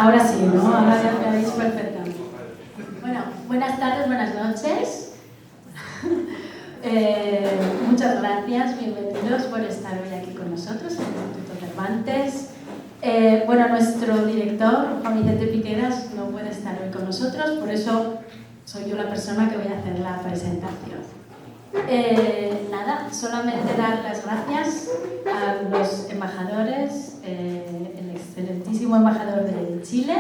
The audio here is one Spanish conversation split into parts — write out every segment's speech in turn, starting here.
Ahora sí, ¿no? Ahora ya me veis perfectamente. Bueno, buenas tardes, buenas noches. Muchas gracias, bienvenidos por estar hoy aquí con nosotros en el Instituto Cervantes. Bueno, nuestro director, Juan Vicente Piqueras, no puede estar hoy con nosotros, por eso soy yo la persona que voy a hacer la presentación. Nada, solamente dar las gracias a los embajadores, el excelentísimo embajador de Chile,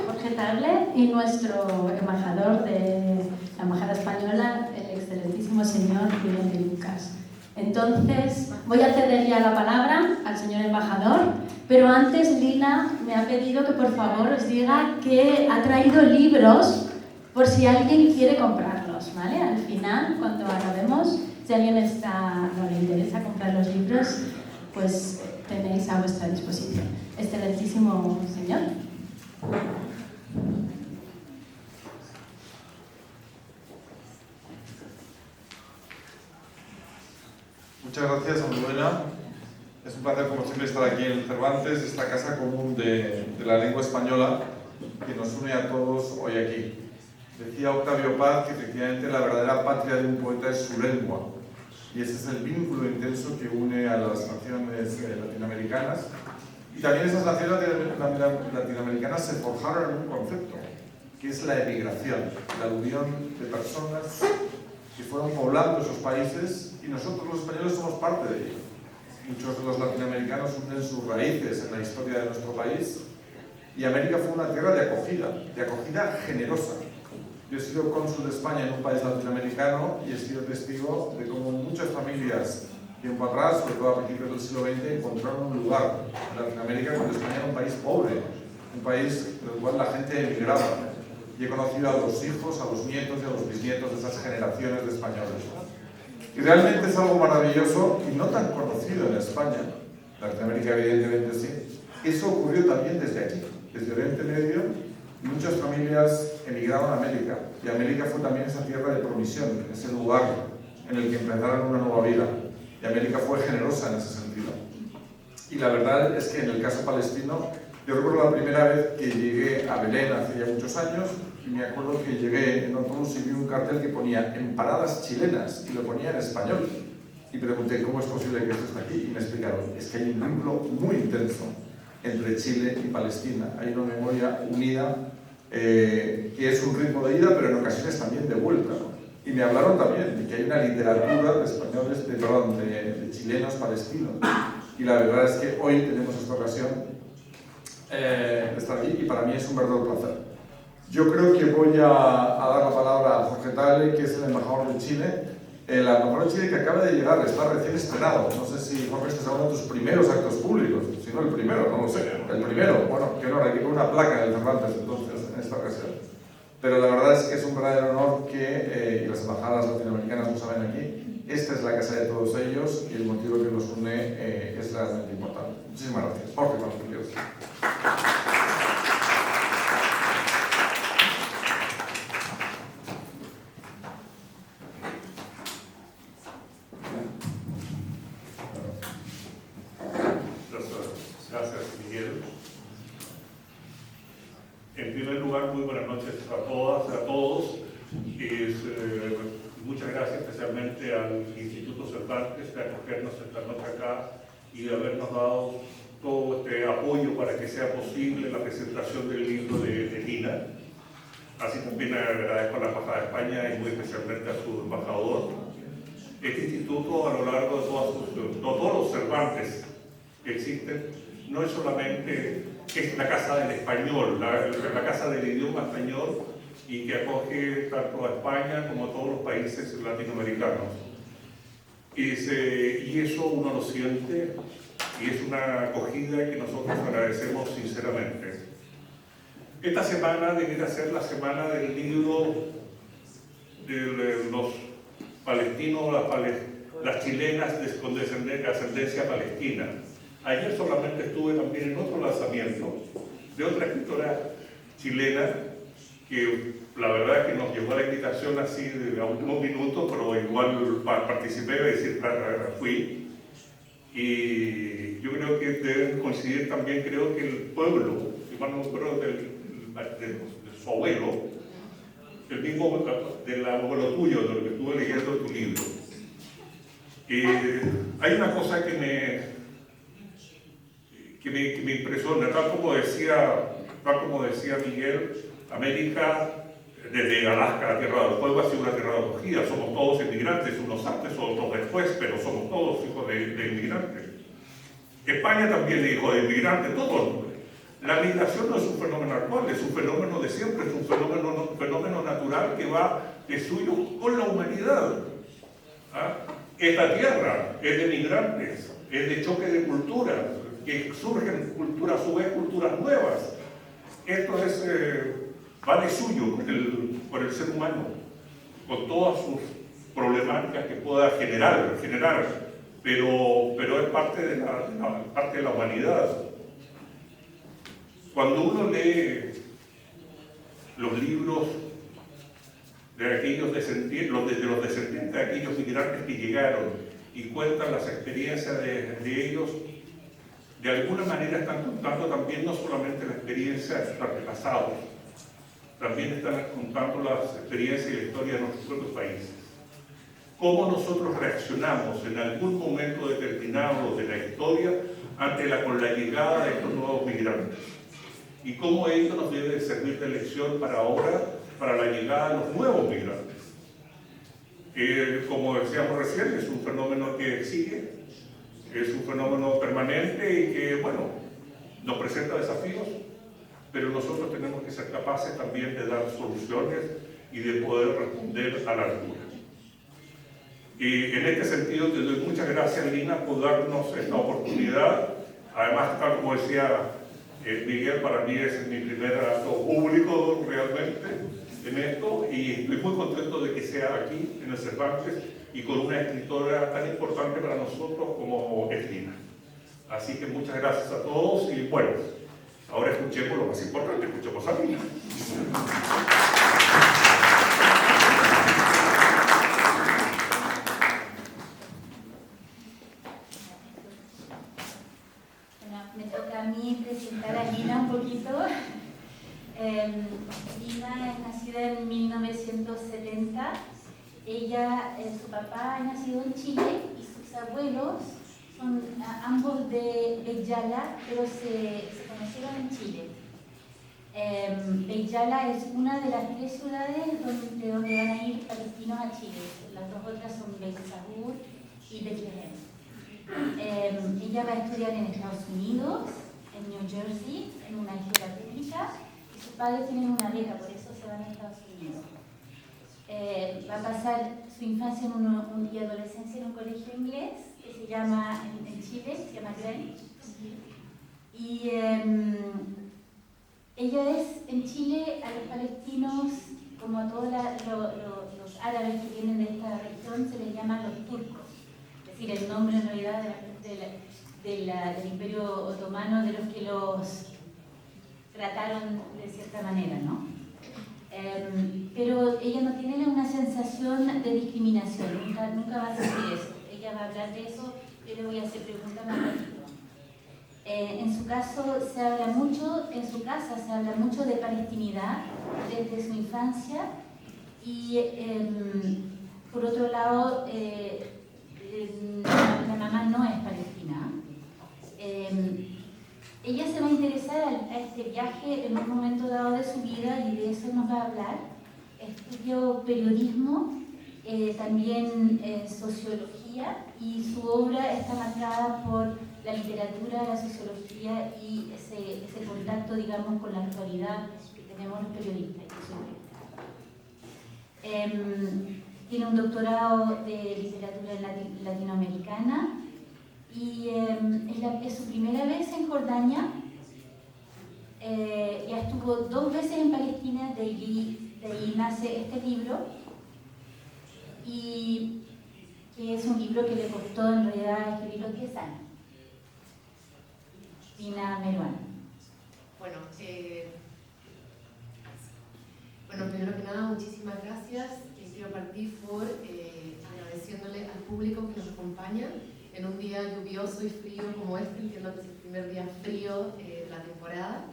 Jorge Tagle, y nuestro embajador de la Embajada Española, el excelentísimo señor Miguel de Lucas. Entonces, voy a ceder ya la palabra al señor embajador, pero antes Lina me ha pedido que por favor os diga que ha traído libros por si alguien quiere comprarlos, ¿vale? Al final, cuando acabemos, si a alguien no le interesa comprar los libros, pues tenéis a vuestra disposición. Excelentísimo señor. Muchas gracias, Almudena. Es un placer, como siempre, estar aquí en Cervantes, esta casa común de la lengua española que nos une a todos hoy aquí. Decía Octavio Paz que efectivamente la verdadera patria de un poeta es su lengua, y ese es el vínculo intenso que une a las naciones latinoamericanas. Y también esas naciones latinoamericanas se forjaron en un concepto, que es la emigración, la unión de personas que fueron poblando esos países, y nosotros los españoles somos parte de ello. Muchos de los latinoamericanos hunden sus raíces en la historia de nuestro país, y América fue una tierra de acogida generosa. Yo he sido cónsul de España en un país latinoamericano y he sido testigo de cómo muchas familias tiempo atrás, sobre todo a principios del siglo XX, encontraron un lugar en Latinoamérica cuando España era un país pobre, un país del cual la gente emigraba. Y he conocido a los hijos, a los nietos y a los bisnietos de esas generaciones de españoles. Y realmente es algo maravilloso y no tan conocido en España. Latinoamérica evidentemente sí. Eso ocurrió también desde aquí, desde Oriente Medio. Muchas familias emigraron a América, y América fue también esa tierra de provisión, ese lugar en el que empezaron una nueva vida, y América fue generosa en ese sentido. Y la verdad es que en el caso palestino, yo recuerdo la primera vez que llegué a Belén hace ya muchos años, y me acuerdo que llegué en autobús y vi un cartel que ponía empanadas chilenas, y lo ponía en español, y pregunté cómo es posible que esto esté aquí, y me explicaron, es que hay un vínculo muy intenso entre Chile y Palestina. Hay una memoria unida que es un ritmo de ida, pero en ocasiones también de vuelta, ¿no? Y me hablaron también de que hay una literatura de españoles, de chilenos palestinos. Y la verdad es que hoy tenemos esta ocasión de estar aquí, y para mí es un verdadero placer. Yo creo que voy a dar la palabra a Jorge Tagle, que es el embajador de Chile. El embajador de Chile que acaba de llegar, está recién estrenado. No sé si, Jorge, este es uno de tus primeros actos públicos. Si no, el primero, no lo sé. El primero. Bueno, qué honor, hay que poner una placa en el Cervantes, entonces, en esta ocasión. Pero la verdad es que es un verdadero honor que, y las embajadas latinoamericanas lo saben aquí, esta es la casa de todos ellos, y el motivo que nos une es realmente importante. Muchísimas gracias. Jorge, cuando quieras. En primer lugar, muy buenas noches a todas, a todos. Muchas gracias especialmente al Instituto Cervantes de acogernos esta noche acá y de habernos dado todo este apoyo para que sea posible la presentación del libro de Lina. Así también agradezco a la Embajada de España y muy especialmente a su embajador. Este instituto, a lo largo de todos los Cervantes que existen, no es solamente que es la casa del español, la casa del idioma español, y que acoge tanto a España como a todos los países latinoamericanos. Y eso uno lo siente, y es una acogida que nosotros agradecemos sinceramente. Esta semana debería ser la semana del libro de los palestinos, las chilenas con ascendencia palestina. Ayer solamente estuve también en otro lanzamiento de otra escritora chilena que la verdad que nos llegó la invitación así a último minuto, pero igual participé, es decir, fui. Y yo creo que deben coincidir también, creo que el pueblo mal no recuerdo, de su abuelo, el mismo del abuelo tuyo, de lo que estuve leyendo en tu libro. Hay una cosa que me impresiona, tal como decía Miguel, América, desde Alaska, la Tierra del Fuego, ha sido una tierra de acogida. Somos todos inmigrantes, unos antes, otros después, pero somos todos hijos de inmigrantes. España también es hijo de inmigrantes, todos. La migración no es un fenómeno actual, es un fenómeno de siempre, es un fenómeno natural que va de suyo con la humanidad. ¿Ah? Esta tierra es de migrantes, es de choque de culturas, que surgen culturas, a su vez culturas nuevas. Esto va de suyo por el ser humano, con todas sus problemáticas que pueda generar, pero es parte de la humanidad. Cuando uno lee los libros de aquellos descendientes, de los descendientes de aquellos migrantes que llegaron y cuentan las experiencias de ellos, de alguna manera están contando también no solamente la experiencia de sus antepasados, también están contando las experiencias y la historia de nuestros propios países. Cómo nosotros reaccionamos en algún momento determinado de la historia con la llegada de estos nuevos migrantes. Y cómo ello nos debe servir de lección para ahora, para la llegada de los nuevos migrantes. Como decíamos recién, es un fenómeno que sigue, es un fenómeno permanente y que, bueno, nos presenta desafíos, pero nosotros tenemos que ser capaces también de dar soluciones y de poder responder a la altura. Y en este sentido te doy muchas gracias, Lina, por darnos esta oportunidad. Además, tal como decía Miguel, para mí es mi primer acto público realmente en esto, y estoy muy contento de que sea aquí, en el Cervantes, y con una escritora tan importante para nosotros como es Lina. Así que muchas gracias a todos, y bueno, ahora escuchemos lo más importante, escuchemos a Lina. Me toca a mí presentar a Lina un poquito. Lina es nacida en 1970. Su papá ha nacido en Chile y sus abuelos son ambos de Bellala, pero se conocieron en Chile. Bellala es una de las 3 ciudades de donde van a ir palestinos a Chile. Las 2 otras son Beit Sahur y Bethlehem. Ella va a estudiar en Estados Unidos, en New Jersey, en una escuela pública, y sus padres tienen una beca, por eso se van a Estados Unidos. Va a pasar su infancia y adolescencia en un colegio inglés que se llama, en Chile, se llama Greenwich. Y ella es, en Chile, a los palestinos, como a todos los árabes que vienen de esta región, se les llaman los turcos. Es decir, el nombre en realidad del Imperio Otomano, de los que los trataron de cierta manera, ¿no? Pero ella no tiene una sensación de discriminación, nunca va a sentir eso. Ella va a hablar de eso, yo le voy a hacer preguntas más rápido. En su caso se habla mucho, en su casa se habla mucho de palestinidad desde su infancia, y por otro lado la mamá no es palestina. Ella se va a interesar a este viaje en un momento dado de su vida, y de eso nos va a hablar. Estudió periodismo, también sociología, y su obra está marcada por la literatura, la sociología y ese contacto, digamos, con la actualidad que tenemos los periodistas. Tiene un doctorado de literatura latinoamericana, y es su primera vez en Jordania. Ya estuvo 2 veces en Palestina, de ahí nace este libro, y que es un libro que le costó en realidad escribirlo 10 años. Lina Meruán. Bueno, primero que nada, muchísimas gracias. Quiero partir por agradeciéndole al público que nos acompaña en un día lluvioso y frío como este. Entiendo que es el primer día frío de la temporada.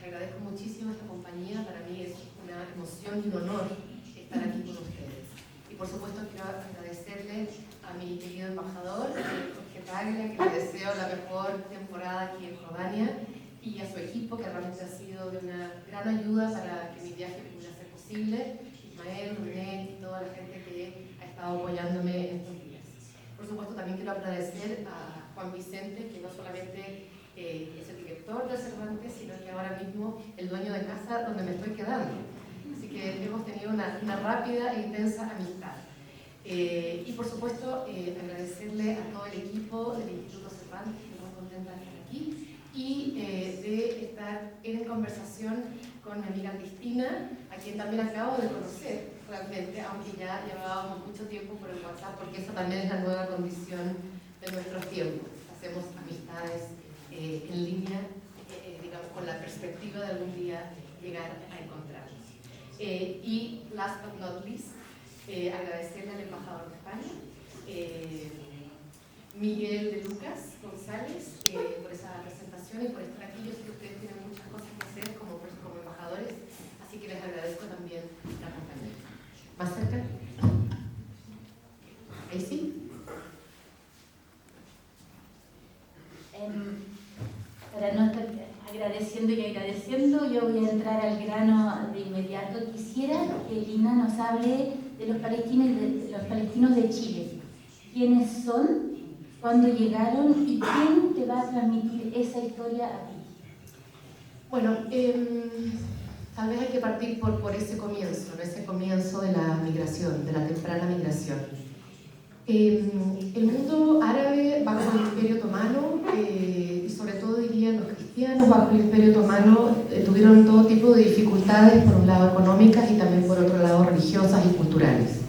Les agradezco muchísimo esta compañía, para mí es una emoción y un honor estar aquí con ustedes. Y por supuesto quiero agradecerle a mi querido embajador, Jorge Tagle, que le deseo la mejor temporada aquí en Jordania, y a su equipo, que realmente ha sido de una gran ayuda para que mi viaje pudiera ser posible, Ismael, René y toda la gente que ha estado apoyándome en estos días. Por supuesto también quiero agradecer a Juan Vicente, que no solamente es el director de Cervantes, sino que ahora mismo el dueño de casa donde me estoy quedando. Así que hemos tenido una rápida e intensa amistad. Y por supuesto agradecerle a todo el equipo del Instituto Cervantes, que estoy muy contenta de estar aquí, y de estar en conversación con mi amiga Cristina, a quien también acabo de conocer realmente, aunque ya llevábamos mucho tiempo por el WhatsApp, porque esa también es la nueva condición de nuestros tiempos. Hacemos amistades en línea, digamos, con la perspectiva de algún día llegar a encontrarnos. Y last but not least, agradecerle al embajador de España, Miguel de Lucas González, por esa presentación y por estar aquí. Yo sé que ustedes tienen muchas cosas que hacer como embajadores, así que les agradezco también la compañía. ¿Más cerca? ¿Ahí sí? Para no estar agradeciendo y agradeciendo, yo voy a entrar al grano de inmediato. Quisiera que Lina nos hable de los palestinos de Chile. ¿Quiénes son? ¿Cuándo llegaron? ¿Y quién te va a transmitir esa historia a ti? Bueno, tal vez hay que partir por ese comienzo de la migración, de la temprana migración. El mundo árabe bajo el Imperio Otomano, y sobre todo diría los cristianos bajo el Imperio Otomano, tuvieron todo tipo de dificultades, por un lado económicas y también por otro lado religiosas y culturales.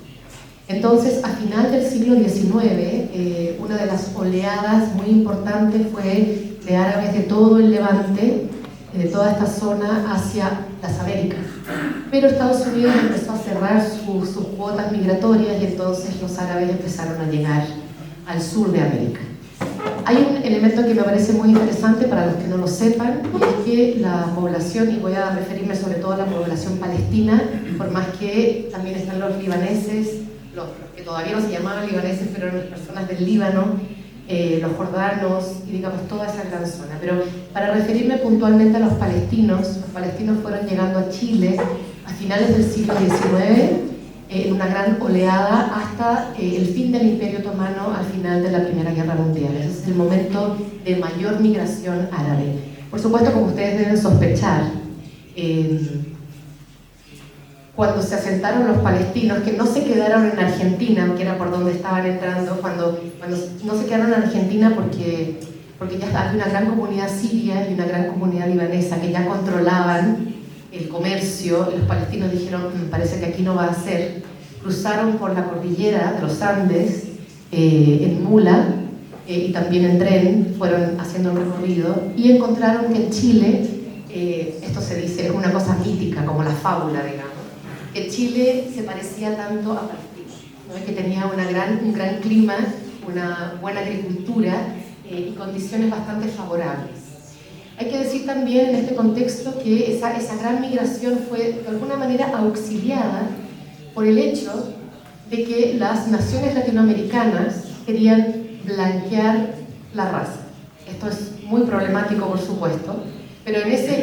Entonces, a final del siglo XIX, una de las oleadas muy importantes fue de árabes de todo el Levante, de toda esta zona hacia las Américas. Pero Estados Unidos empezó a cerrar sus cuotas migratorias y entonces los árabes empezaron a llegar al sur de América. Hay un elemento que me parece muy interesante para los que no lo sepan, y es que la población, y voy a referirme sobre todo a la población palestina, por más que también están los libaneses, los que todavía no se llamaban libaneses, pero eran las personas del Líbano, los jordanos y digamos toda esa gran zona. Pero para referirme puntualmente a los palestinos fueron llegando a Chile a finales del siglo XIX en una gran oleada hasta el fin del Imperio Otomano al final de la Primera Guerra Mundial. Ese es el momento de mayor migración árabe. Por supuesto, como ustedes deben sospechar, cuando se asentaron los palestinos, que no se quedaron en Argentina, que era por donde estaban entrando, cuando no se quedaron en Argentina porque ya había una gran comunidad siria y una gran comunidad libanesa que ya controlaban el comercio, y los palestinos dijeron, parece que aquí no va a ser. Cruzaron por la cordillera de los Andes, en mula, y también en tren, fueron haciendo un recorrido, y encontraron que en Chile, esto se dice, es una cosa mítica, como la fábula, digamos, que Chile se parecía tanto a Palestina, ¿no? Que tenía un gran clima, una buena agricultura y condiciones bastante favorables. Hay que decir también en este contexto que esa gran migración fue de alguna manera auxiliada por el hecho de que las naciones latinoamericanas querían blanquear la raza. Esto es muy problemático, por supuesto, pero en esa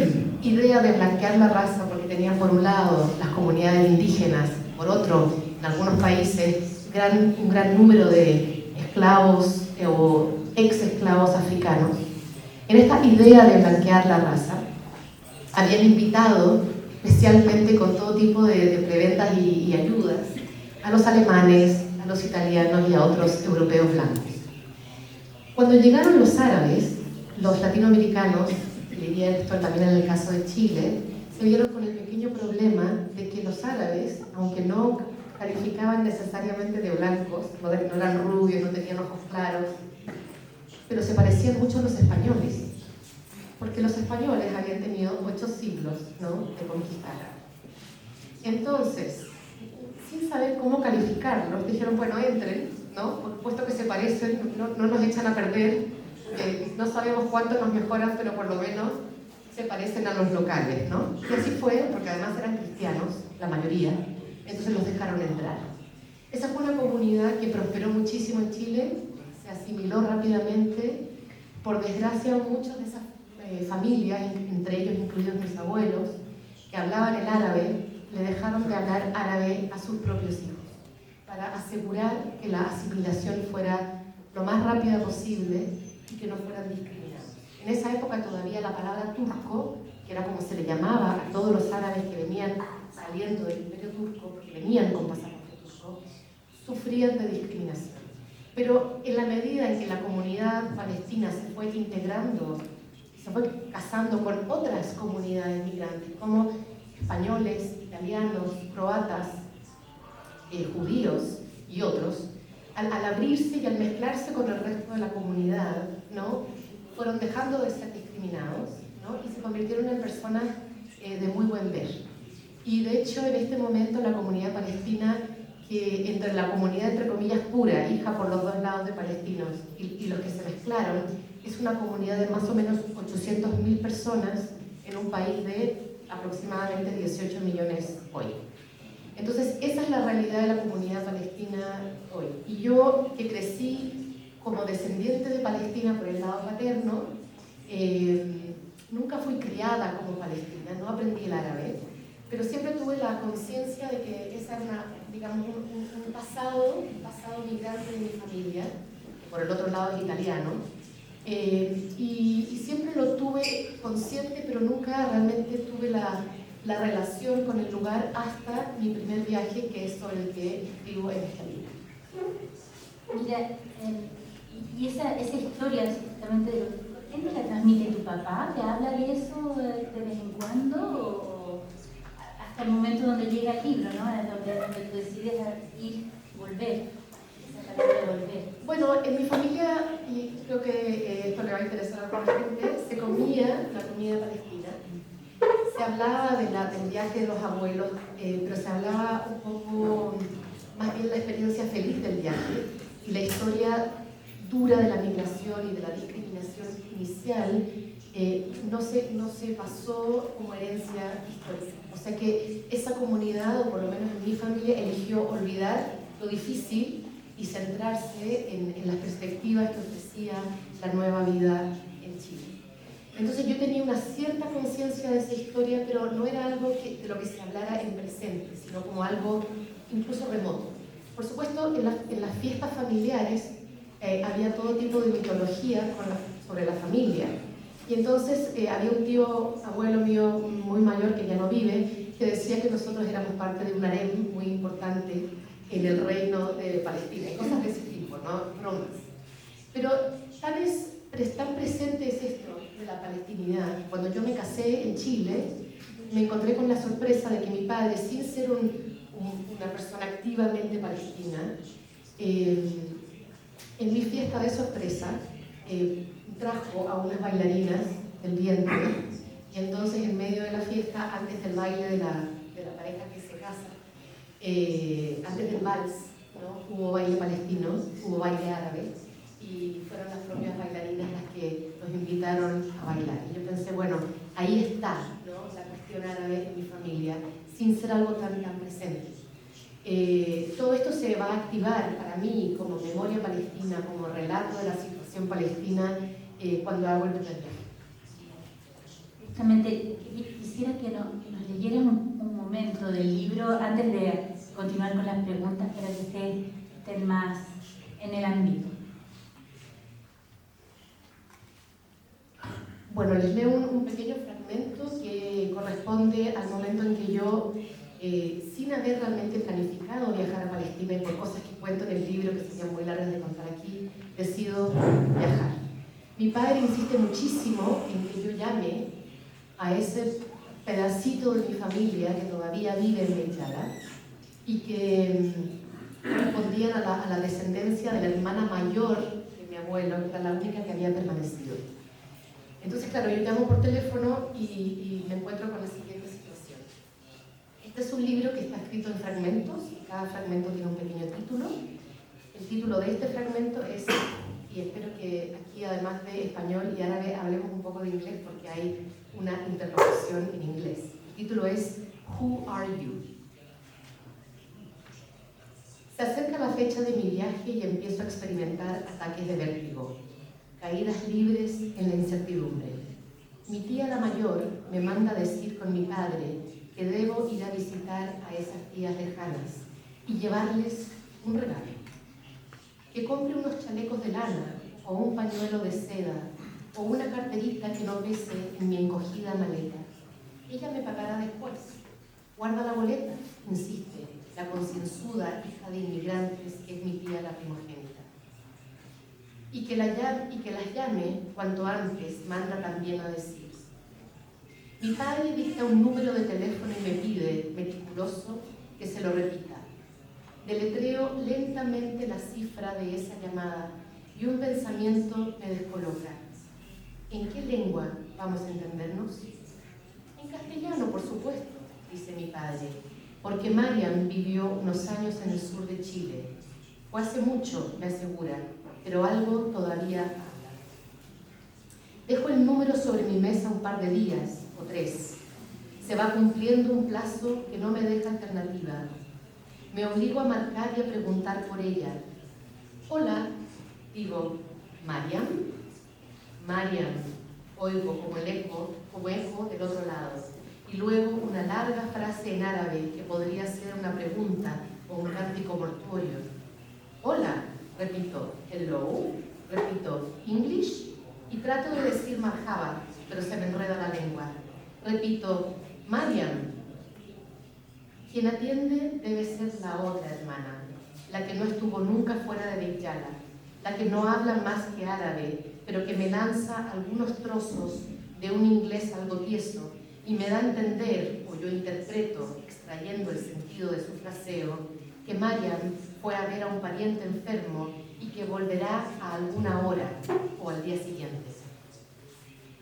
idea de blanquear la raza, porque tenían por un lado las comunidades indígenas, por otro, en algunos países, un gran número de esclavos o ex-esclavos africanos, en esta idea de blanquear la raza, habían invitado, especialmente con todo tipo de prebendas y ayudas, a los alemanes, a los italianos y a otros europeos blancos. Cuando llegaron los árabes, los latinoamericanos, y diría esto también en el caso de Chile, se vieron con el pequeño problema de que los árabes, aunque no calificaban necesariamente de blancos, no eran rubios, no tenían ojos claros, pero se parecían mucho a los españoles, porque los españoles habían tenido 8 siglos, ¿no?, de conquistar. Entonces, sin saber cómo calificarlos, dijeron, bueno, entren, ¿no?, puesto que se parecen, no nos echan a perder, no sabemos cuánto nos mejoran, pero por lo menos se parecen a los locales, ¿no? Y así fue, porque además eran cristianos, la mayoría, entonces los dejaron entrar. Esa fue una comunidad que prosperó muchísimo en Chile, se asimiló rápidamente. Por desgracia, muchas de esas familias, entre ellos incluidos mis abuelos, que hablaban el árabe, le dejaron de hablar árabe a sus propios hijos, para asegurar que la asimilación fuera lo más rápida posible y que no fueran discriminados. En esa época todavía la palabra turco, que era como se le llamaba a todos los árabes que venían saliendo del Imperio Turco, porque venían con pasaporte turco, sufrían de discriminación. Pero en la medida en que la comunidad palestina se fue integrando, se fue casando con otras comunidades migrantes, como españoles, italianos, croatas, judíos y otros, al abrirse y al mezclarse con el resto de la comunidad, ¿no? Fueron dejando de ser discriminados, ¿no? Y se convirtieron en personas de muy buen ver. Y de hecho, en este momento, la comunidad palestina, que entre la comunidad, entre comillas, pura, hija por los dos lados de palestinos, y los que se mezclaron, es una comunidad de más o menos 800.000 personas en un país de aproximadamente 18 millones hoy. Entonces, esa es la realidad de la comunidad palestina hoy. Y yo, que crecí como descendiente de Palestina por el lado paterno, nunca fui criada como palestina, no aprendí el árabe, pero siempre tuve la conciencia de que esa era digamos, un pasado migrante de mi familia, que por el otro lado es italiano, y siempre lo tuve consciente, pero nunca realmente tuve la relación con el lugar hasta mi primer viaje, que es sobre el que escribo en esta libro. Mira, y esa historia justamente de ¿quién te la transmite tu papá? ¿Te habla de eso de vez en cuando? ¿O hasta el momento donde llega el libro, ¿no? Donde tú decides ir y volver? Esa palabra de volver. Bueno, en mi familia, y creo que esto le va a interesar a alguna gente, se comía la comida palestina. Se hablaba del viaje de los abuelos, pero se hablaba un poco más bien la experiencia feliz del viaje y la historia dura de la migración y de la discriminación inicial no se pasó como herencia histórica. O sea que esa comunidad, o por lo menos en mi familia, eligió olvidar lo difícil y centrarse en las perspectivas que ofrecía la nueva vida en Chile. Entonces yo tenía una cierta conciencia de esa historia, pero no era algo de lo que se hablara en presente, sino como algo incluso remoto. Por supuesto, en las fiestas familiares había todo tipo de mitología sobre la familia. Y entonces había un tío, abuelo mío muy mayor, que ya no vive, que decía que nosotros éramos parte de un harem muy importante en el reino de Palestina, y cosas de ese tipo, ¿no? Bromas. Pero tan presente es esto de la palestinidad. Cuando yo me casé en Chile, me encontré con la sorpresa de que mi padre, sin ser una persona activamente palestina, en mi fiesta de sorpresa trajo a unas bailarinas del vientre, y entonces en medio de la fiesta, antes del baile de la pareja que se casa, antes del vals, ¿no? Hubo baile palestino, hubo baile árabe, y fueron las propias bailarinas las que nos invitaron a bailar. Y yo pensé, bueno, ahí está, ¿no? La cuestión árabe en mi familia, sin ser algo tan presente. Todo esto se va a activar para mí como memoria palestina, como relato de la situación palestina cuando hago el primer viaje. Justamente quisiera que nos leyeras un momento del libro antes de continuar con las preguntas para que ustedes estén más en el ámbito. Bueno, les leo un pequeño fragmento que corresponde al momento en que yo, sin haber realmente planificado viajar a Palestina y por cosas que cuento en el libro que serían muy largas de contar aquí, decido viajar. Mi padre insiste muchísimo en que yo llame a ese pedacito de mi familia que todavía vive en Beit-Jala y que correspondían a la descendencia de la hermana mayor de mi abuelo, que era la única que había permanecido. Entonces, claro, yo llamo por teléfono y me encuentro con la siguiente situación. Este es un libro que está escrito en fragmentos, cada fragmento tiene un pequeño título. El título de este fragmento es, y espero que aquí además de español y árabe hablemos un poco de inglés porque hay una interrogación en inglés. El título es Who Are You? Se acerca la fecha de mi viaje y empiezo a experimentar ataques de vértigo, caídas libres en la incertidumbre. Mi tía la mayor me manda a decir con mi padre que debo ir a visitar a esas tías lejanas y llevarles un regalo. Que compre unos chalecos de lana o un pañuelo de seda o una carterita que no pese en mi encogida maleta. Ella me pagará después. Guarda la boleta, insiste, la concienzuda hija de inmigrantes que es mi tía la primogénita. Y que las llame cuanto antes, manda también a decir. Mi padre dicta un número de teléfono y me pide, meticuloso, que se lo repita. Deletreo lentamente la cifra de esa llamada y un pensamiento me descoloca. ¿En qué lengua vamos a entendernos? En castellano, por supuesto, dice mi padre, porque Mariam vivió unos años en el sur de Chile. Fue hace mucho, me asegura, pero algo todavía habla. Dejo el número sobre mi mesa un par de días, o 3. Se va cumpliendo un plazo que no me deja alternativa. Me obligo a marcar y a preguntar por ella. Hola, digo, ¿Mariam? Mariam, oigo como eco del otro lado. Y luego una larga frase en árabe que podría ser una pregunta o un cántico mortuorio. Hola, repito, hello, repito, English, y trato de decir marhaba, pero se me enreda la lengua. Repito, Mariam. Quien atiende debe ser la otra hermana, la que no estuvo nunca fuera de Beit Yala, la que no habla más que árabe, pero que me lanza algunos trozos de un inglés algo tieso y me da a entender, o yo interpreto, extrayendo el sentido de su fraseo, que Mariam fue a ver a un pariente enfermo y que volverá a alguna hora o al día siguiente.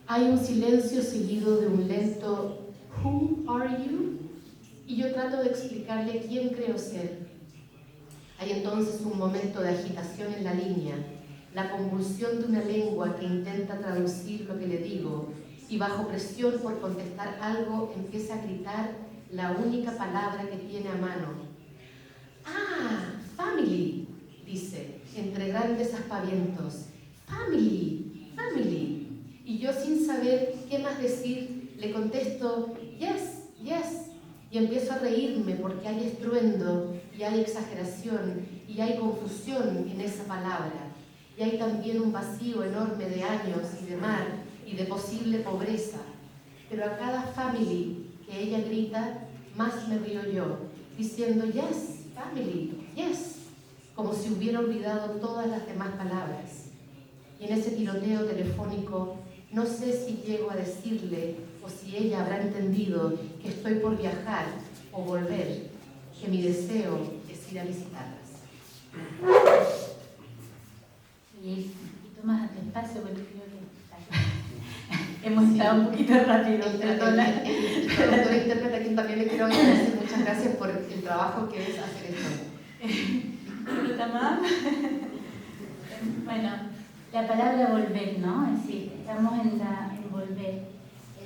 Hay un silencio seguido de un lento «Who are you?» y yo trato de explicarle quién creo ser. Hay entonces un momento de agitación en la línea, la convulsión de una lengua que intenta traducir lo que le digo y bajo presión por contestar algo empieza a gritar la única palabra que tiene a mano. «Ah, family», dice, entre grandes aspavientos. «Family, family». Y yo sin saber qué más decir, le contesto «Yes, yes». Y empiezo a reírme porque hay estruendo y hay exageración y hay confusión en esa palabra. Y hay también un vacío enorme de años y de mar y de posible pobreza. Pero a cada family que ella grita, más me río yo, diciendo yes, family, yes, como si hubiera olvidado todas las demás palabras. Y en ese tiroteo telefónico, no sé si llego a decirle o si ella habrá entendido que estoy por viajar o volver, que mi deseo es ir a visitarlas. Y un poquito más despacio porque creo que Hemos estado un poquito rápido, perdona. El traductor e intérprete, a quien también le quiero agradecer, muchas gracias por el trabajo que es hacer esto. ¿Tamam? bueno, la palabra volver, ¿no? Es decir, estamos en volver.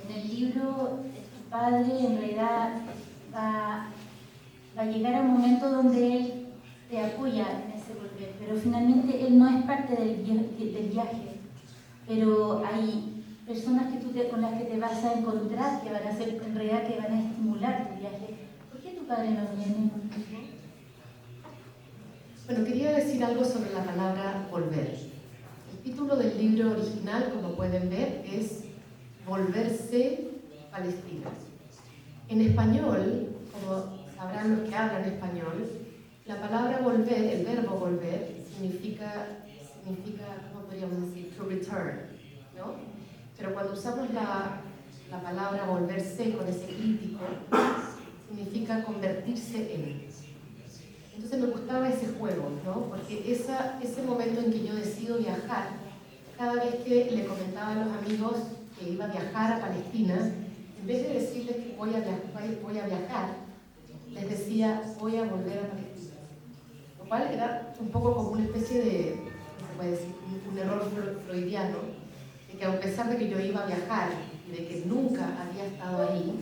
En el libro, tu padre en realidad va a llegar a un momento donde él te apoya en ese volver, pero finalmente él no es parte del viaje, pero hay personas con las que te vas a encontrar que van a ser, en realidad, que van a estimular tu viaje. ¿Por qué tu padre no viene contigo? Bueno, quería decir algo sobre la palabra volver. El título del libro original, como pueden ver, es Volverse Palestina. En español, como sabrán los que hablan español, la palabra volver, el verbo volver, significa ¿cómo podríamos decir? To return, ¿no? Pero cuando usamos la palabra volverse con ese crítico, significa convertirse en. Entonces me gustaba ese juego, ¿no? Porque ese momento en que yo decido viajar, cada vez que le comentaba a los amigos que iba a viajar a Palestina, en vez de decirles que voy a viajar, les decía voy a volver a Palestina. Lo cual era un poco como una especie de, ¿cómo se puede decir? Un error freudiano, de que a pesar de que yo iba a viajar y de que nunca había estado ahí,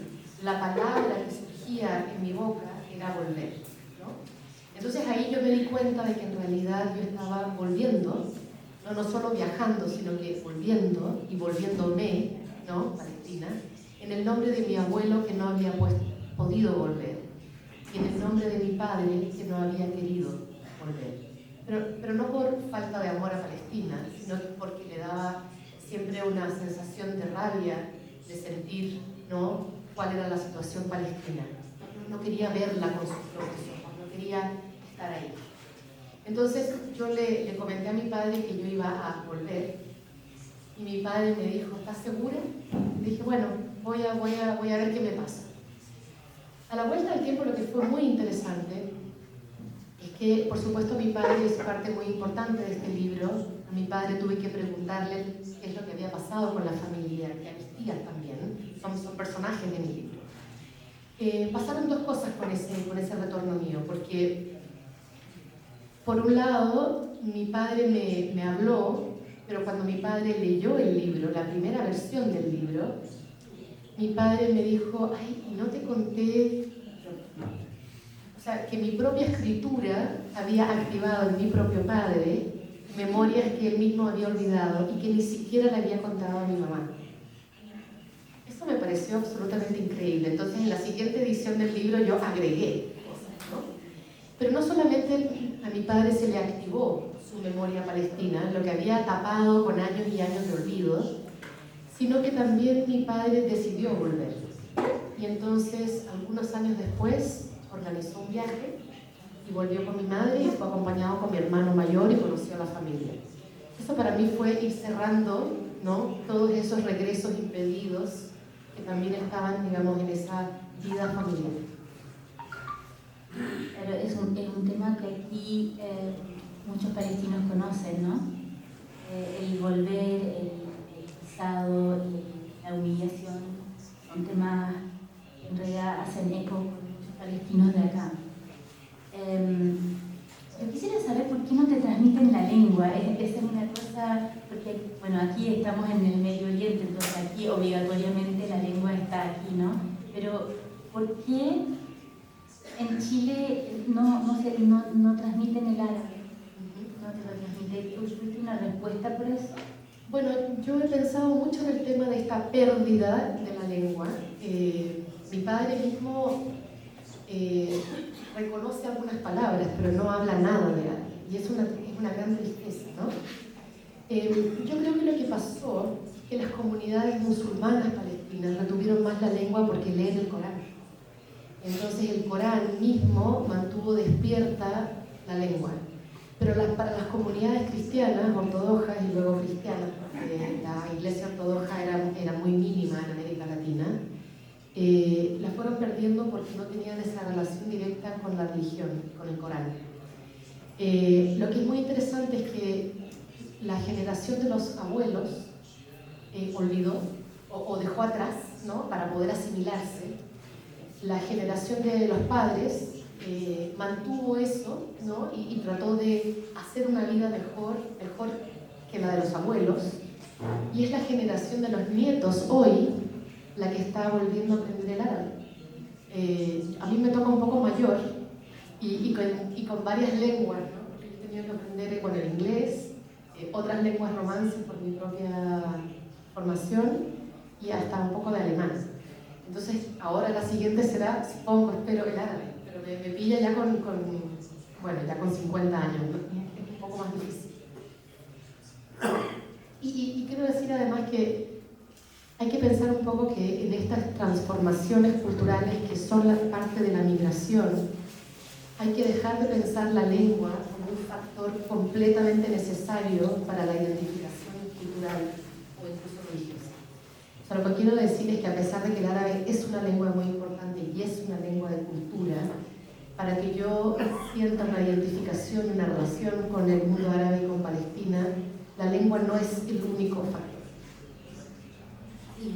la palabra que surgía en mi boca era volver, ¿no? Entonces ahí yo me di cuenta de que en realidad yo estaba volviendo, no solo viajando, sino que volviendo y volviéndome, ¿no? Palestina, en el nombre de mi abuelo que no había podido volver, y en el nombre de mi padre que no había querido volver. Pero no por falta de amor a Palestina, sino porque le daba siempre una sensación de rabia, de sentir, ¿no?, cuál era la situación palestina. No quería verla con sus propios ojos, no quería estar ahí. Entonces yo le comenté a mi padre que yo iba a volver, y mi padre me dijo, ¿estás segura? Y dije, bueno, voy a ver qué me pasa. A la vuelta del tiempo, lo que fue muy interesante es que, por supuesto, mi padre es parte muy importante de este libro. A mi padre tuve que preguntarle qué es lo que había pasado con la familia, y a mis tías también, son personajes de mi libro. Pasaron dos cosas con ese retorno mío, porque por un lado, mi padre me habló, pero cuando mi padre leyó el libro, la primera versión del libro, mi padre me dijo, ay, no te conté, o sea, que mi propia escritura había activado en mi propio padre memorias que él mismo había olvidado y que ni siquiera le había contado a mi mamá. Eso me pareció absolutamente increíble. Entonces, en la siguiente edición del libro yo agregué cosas, ¿no? Pero no solamente a mi padre se le activó su memoria palestina, lo que había tapado con años y años de olvido, sino que también mi padre decidió volver. Y entonces, algunos años después, organizó un viaje y volvió con mi madre y fue acompañado con mi hermano mayor y conoció a la familia. Eso para mí fue ir cerrando, ¿no?, todos esos regresos impedidos que también estaban, digamos, en esa vida familiar. Pero es un tema que aquí muchos palestinos conocen, ¿no? El volver, el pasado, la humillación, son temas que en realidad hacen eco con muchos palestinos de acá. Yo quisiera saber por qué no te transmiten la lengua. Esa es una cosa, porque bueno, aquí estamos en el Medio Oriente, entonces aquí obligatoriamente la lengua está aquí, ¿no? Pero ¿por qué en Chile no transmiten el árabe? ¿No te lo transmiten? ¿Tuviste una respuesta por eso? Bueno, yo he pensado mucho en el tema de esta pérdida de la lengua. Mi padre mismo reconoce algunas palabras, pero no habla nada de árabe. Y es una gran tristeza, ¿no? Yo creo que lo que pasó es que las comunidades musulmanas palestinas retuvieron más la lengua porque leen el Corán. Entonces el Corán mismo mantuvo despierta la lengua. Pero para las comunidades cristianas, ortodoxas y luego cristianas, porque la iglesia ortodoxa era muy mínima en América Latina, la fueron perdiendo porque no tenían esa relación directa con la religión, con el Corán. Lo que es muy interesante es que la generación de los abuelos olvidó o dejó atrás, ¿no?, para poder asimilarse. La generación de los padres mantuvo eso, ¿no?, y trató de hacer una vida mejor que la de los abuelos. Y es la generación de los nietos hoy la que está volviendo a aprender el árabe. A mí me toca un poco mayor y con varias lenguas, ¿no? He tenido que aprender con el inglés, otras lenguas romances por mi propia formación y hasta un poco de alemán. Entonces, ahora la siguiente será, supongo, espero, el árabe, pero me pilla ya con 50 años, ¿no? Es un poco más difícil. Y quiero decir además que hay que pensar un poco que en estas transformaciones culturales que son parte de la migración, hay que dejar de pensar la lengua como un factor completamente necesario para la identificación cultural o incluso religiosa. O sea, lo que quiero decir es que a pesar de que el árabe es una lengua muy importante y es una lengua de cultura, para que yo sienta una identificación, una relación con el mundo árabe y con Palestina, la lengua no es el único factor.